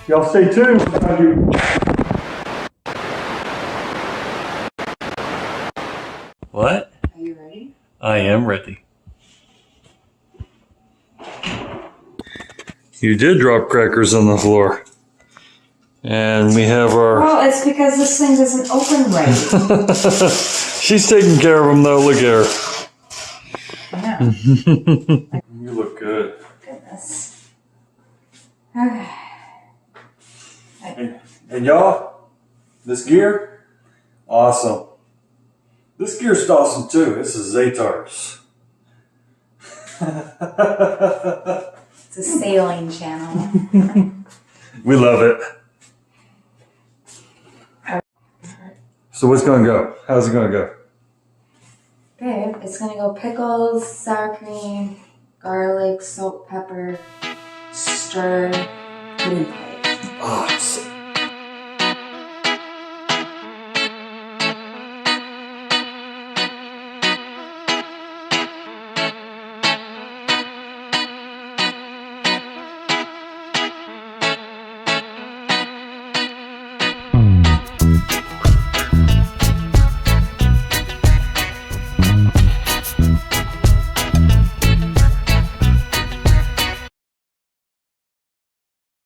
Y'all stay tuned. What? Are you ready? I am ready. You did drop crackers on the floor. And we have our... Well, it's because this thing doesn't open right. She's taking care of them though, look at her. Yeah. You look good. Goodness. And y'all, this gear, awesome. This gear's awesome too. This is Zaytar's. It's a sailing channel. We love it. So what's gonna go? How's it gonna go? Babe, it's gonna go pickles, sour cream, garlic, salt, pepper, stir, put in plate. Awesome.